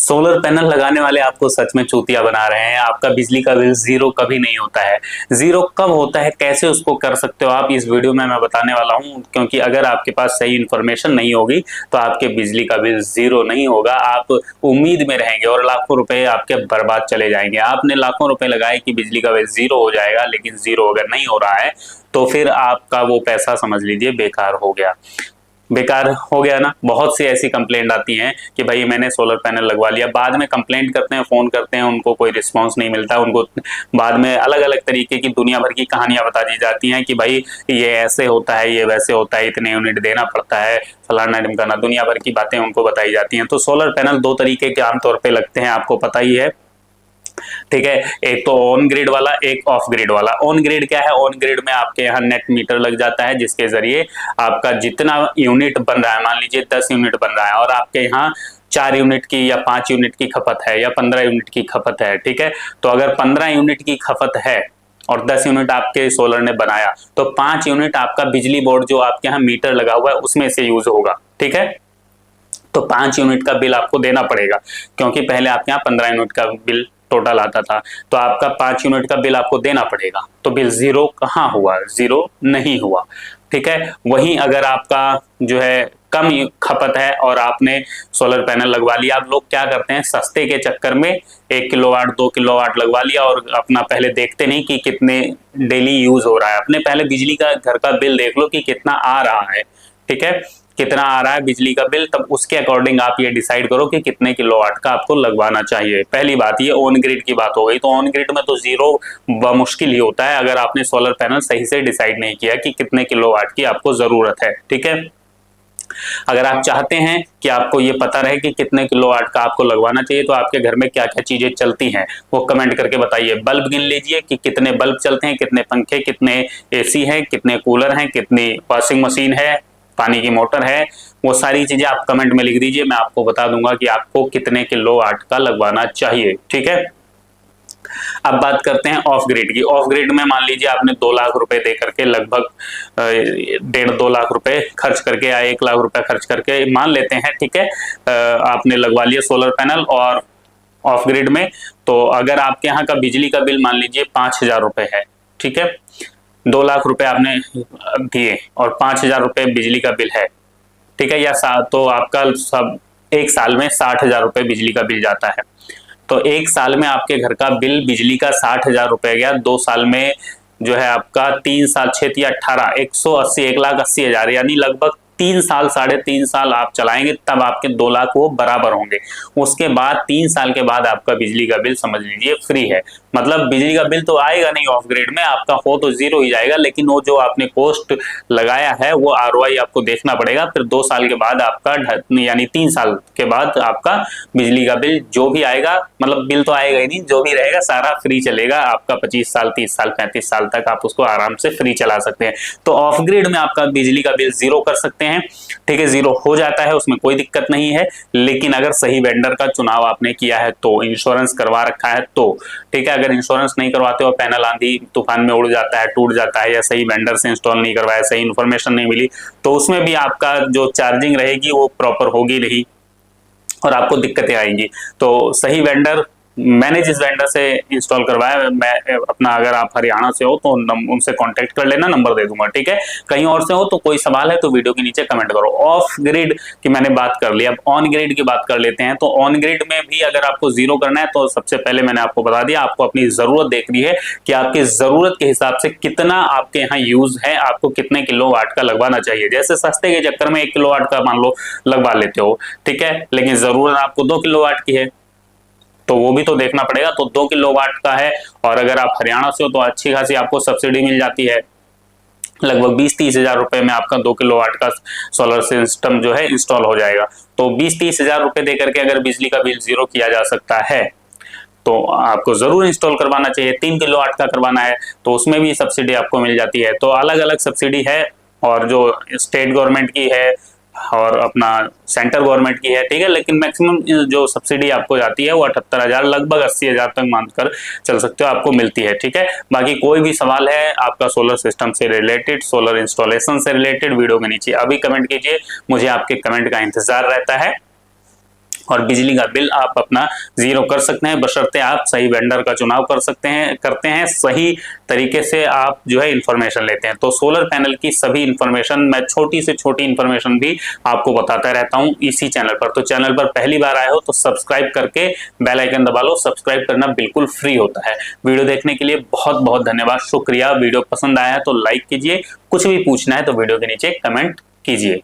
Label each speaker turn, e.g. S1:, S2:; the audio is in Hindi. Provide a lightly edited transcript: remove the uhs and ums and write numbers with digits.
S1: सोलर पैनल लगाने वाले आपको सच में चूतिया बना रहे हैं। आपका बिजली का बिल जीरो कभी नहीं होता है। जीरो कब होता है, कैसे उसको कर सकते हो आप, इस वीडियो में मैं बताने वाला हूं। क्योंकि अगर आपके पास सही इंफॉर्मेशन नहीं होगी तो आपके बिजली का बिल जीरो नहीं होगा। आप उम्मीद में रहेंगे और लाखों रुपए आपके बर्बाद चले जाएंगे। आपने लाखों रुपए लगाए कि बिजली का बिल जीरो हो जाएगा, लेकिन जीरो अगर नहीं हो रहा है तो फिर आपका वो पैसा समझ लीजिए बेकार हो गया। बेकार हो गया ना। बहुत सी ऐसी कंप्लेंट आती हैं कि भाई मैंने सोलर पैनल लगवा लिया, बाद में कंप्लेंट करते हैं, फोन करते हैं, उनको कोई रिस्पांस नहीं मिलता। उनको बाद में अलग अलग तरीके की दुनिया भर की कहानियां बता दी जाती हैं कि भाई ये ऐसे होता है, ये वैसे होता है, इतने यूनिट देना पड़ता है, फलाना ढिमकाना, दुनिया भर की बातें उनको बताई जाती हैं। तो सोलर पैनल दो तरीके के आमतौर पर लगते हैं, आपको पता ही है, ठीक है। एक तो ऑन ग्रिड वाला, एक ऑफ ग्रिड वाला। ऑन ग्रिड क्या है? ऑन ग्रिड में आपके यहाँ नेट मीटर लग जाता है, जिसके जरिए आपका जितना यूनिट बन रहा है, मान लीजिए 10 यूनिट बन रहा है और आपके यहाँ 4 यूनिट की या 5 यूनिट की खपत है या 15 यूनिट की खपत है, ठीक है। तो अगर 15 यूनिट की खपत है और 10 यूनिट आपके सोलर ने बनाया तो 5 यूनिट आपका बिजली बोर्ड जो आपके यहाँ मीटर लगा हुआ है उसमें से यूज होगा, ठीक है। तो 5 यूनिट का बिल आपको देना पड़ेगा, क्योंकि पहले आपके यहाँ 15 यूनिट का बिल टोटल आता था। तो आपका 5 यूनिट का बिल आपको देना पड़ेगा। तो बिल जीरो कहाँ हुआ? जीरो नहीं हुआ, ठीक है। वहीं अगर आपका जो है कम खपत है और आपने सोलर पैनल लगवा लिया, आप लोग क्या करते हैं, सस्ते के चक्कर में 1 किलोवाट 2 किलोवाट लगवा लिया और अपना पहले देखते नहीं कि कितने डेली यूज हो रहा है। अपने पहले बिजली का घर का बिल देख लो कि कितना आ रहा है, ठीक है, कितना आ रहा है बिजली का बिल, तब उसके अकॉर्डिंग आप ये डिसाइड करो कि कितने किलोवाट का आपको लगवाना चाहिए। पहली बात ये ऑन ग्रिड की बात हो गई। तो ऑन ग्रिड में तो जीरो मुश्किल ही होता है अगर आपने सोलर पैनल सही से डिसाइड नहीं किया कि कितने किलोवाट की आपको जरूरत है, ठीक है। अगर आप चाहते हैं कि आपको ये पता रहे कि कितने किलोवाट का आपको लगवाना चाहिए तो आपके घर में क्या क्या चीजें चलती हैं वो कमेंट करके बताइए। बल्ब गिन लीजिए कि कितने बल्ब चलते हैं, कितने पंखे, कितने एसी हैं, कितने कूलर हैं, कितनी वॉशिंग मशीन है, पानी की मोटर है, वो सारी चीजें आप कमेंट में लिख दीजिए। मैं आपको बता दूंगा कि आपको कितने किलोवाट का लगवाना चाहिए, ठीक है। अब बात करते हैं ऑफ ग्रिड की। ऑफ ग्रिड में मान लीजिए आपने 2 लाख रुपए दे करके लगभग 1.5-2 लाख रुपए खर्च करके या 1 लाख रुपए खर्च करके मान लेते हैं, ठीक है, आपने लगवा लिया सोलर पैनल और ऑफ ग्रिड में। तो अगर आपके यहाँ का बिजली का बिल मान लीजिए 5,000 रुपए है, ठीक है, 2 लाख रुपए आपने दिए और 5,000 रुपए बिजली का बिल है, ठीक है, या तो आपका सब एक साल में 60,000 रुपए बिजली का बिल जाता है। तो एक साल में आपके घर का बिल बिजली का 60,000 रुपए गया। 2 साल में जो है आपका 3 साल 6 या 18 180 1,80,000, यानी लगभग 3 साल 3.5 साल आप चलाएंगे तब आपके 2 लाख वो बराबर होंगे। उसके बाद 3 साल के बाद आपका बिजली का बिल समझ लीजिए फ्री है। मतलब बिजली का बिल तो आएगा नहीं ऑफ ग्रिड में, आपका हो तो जीरो ही जाएगा, लेकिन वो जो आपने कॉस्ट लगाया है वो आरओआई आपको देखना पड़ेगा। फिर 2 साल के बाद आपका यानी 3 साल के बाद आपका बिजली का बिल जो भी आएगा, मतलब बिल तो आएगा ही नहीं, जो भी रहेगा सारा फ्री चलेगा आपका। 25 साल 30 साल 35 साल तक आप उसको आराम से फ्री चला सकते हैं। तो ऑफ ग्रिड में आपका बिजली का बिल जीरो कर सकते हैं, ठीक है, जीरो हो जाता है, उसमें कोई दिक्कत नहीं है। लेकिन अगर सही वेंडर का चुनाव आपने किया है तो, इंश्योरेंस करवा रखा है तो, ठीक है। अगर इंश्योरेंस नहीं करवाते हो, पैनल आंधी तूफान में उड़ जाता है, टूट जाता है, या सही वेंडर से इंस्टॉल नहीं करवाया, सही इंफॉर्मेशन नहीं मिली, तो उसमें भी आपका जो चार्जिंग रहेगी वो प्रॉपर होगी नहीं और आपको दिक्कतें आएंगी। तो सही वेंडर, मैंने जिस वेंडर से इंस्टॉल करवाया, मैं अपना, अगर आप हरियाणा से हो तो उनसे कांटेक्ट कर लेना, नंबर दे दूंगा, ठीक है। कहीं और से हो तो कोई सवाल है तो वीडियो के नीचे कमेंट करो। ऑफ ग्रिड की मैंने बात कर ली, अब ऑन ग्रिड की बात कर लेते हैं। तो ऑन ग्रिड में भी अगर आपको जीरो करना है तो सबसे पहले मैंने आपको बता दिया, आपको अपनी जरूरत देखनी है कि आपकी जरूरत के हिसाब से कितना आपके यहाँ यूज है, आपको कितने किलोवाट का लगवाना चाहिए। जैसे सस्ते के चक्कर में 1 किलोवाट का मान लो लगवा लेते हो, ठीक है, लेकिन जरूरत आपको 2 किलोवाट की है तो वो भी तो देखना पड़ेगा। तो 2 किलोवाट का है और अगर आप हरियाणा से हो तो अच्छी खासी आपको सब्सिडी मिल जाती है, लगभग 20-30 हजार रुपए में आपका 2 किलोवाट का सोलर सिस्टम जो है इंस्टॉल हो जाएगा। तो 20-30 हजार रुपए देकर के अगर बिजली का बिल जीरो किया जा सकता है तो आपको जरूर इंस्टॉल करवाना चाहिए। 3 किलोवाट का करवाना है तो उसमें भी सब्सिडी आपको मिल जाती है। तो अलग अलग सब्सिडी है, और जो स्टेट गवर्नमेंट की है और अपना सेंटर गवर्नमेंट की है, ठीक है, लेकिन मैक्सिमम जो सब्सिडी आपको जाती है वो 78,000 लगभग 80,000 तक मानकर चल सकते हो आपको मिलती है, ठीक है। बाकी कोई भी सवाल है आपका सोलर सिस्टम से रिलेटेड, सोलर इंस्टॉलेशन से रिलेटेड, वीडियो के नीचे अभी कमेंट कीजिए, मुझे आपके कमेंट का इंतजार रहता है। और बिजली का बिल आप अपना जीरो कर सकते हैं, बशर्ते आप सही वेंडर का चुनाव करते हैं, सही तरीके से आप जो है इंफॉर्मेशन लेते हैं। तो सोलर पैनल की सभी इंफॉर्मेशन, मैं छोटी से छोटी इंफॉर्मेशन भी आपको बताता रहता हूं इसी चैनल पर। तो चैनल पर पहली बार आए हो तो सब्सक्राइब करके बेल आइकन दबा लो। सब्सक्राइब करना बिल्कुल फ्री होता है। वीडियो देखने के लिए बहुत बहुत धन्यवाद, शुक्रिया। वीडियो पसंद आया है तो लाइक कीजिए, कुछ भी पूछना है तो वीडियो के नीचे कमेंट कीजिए।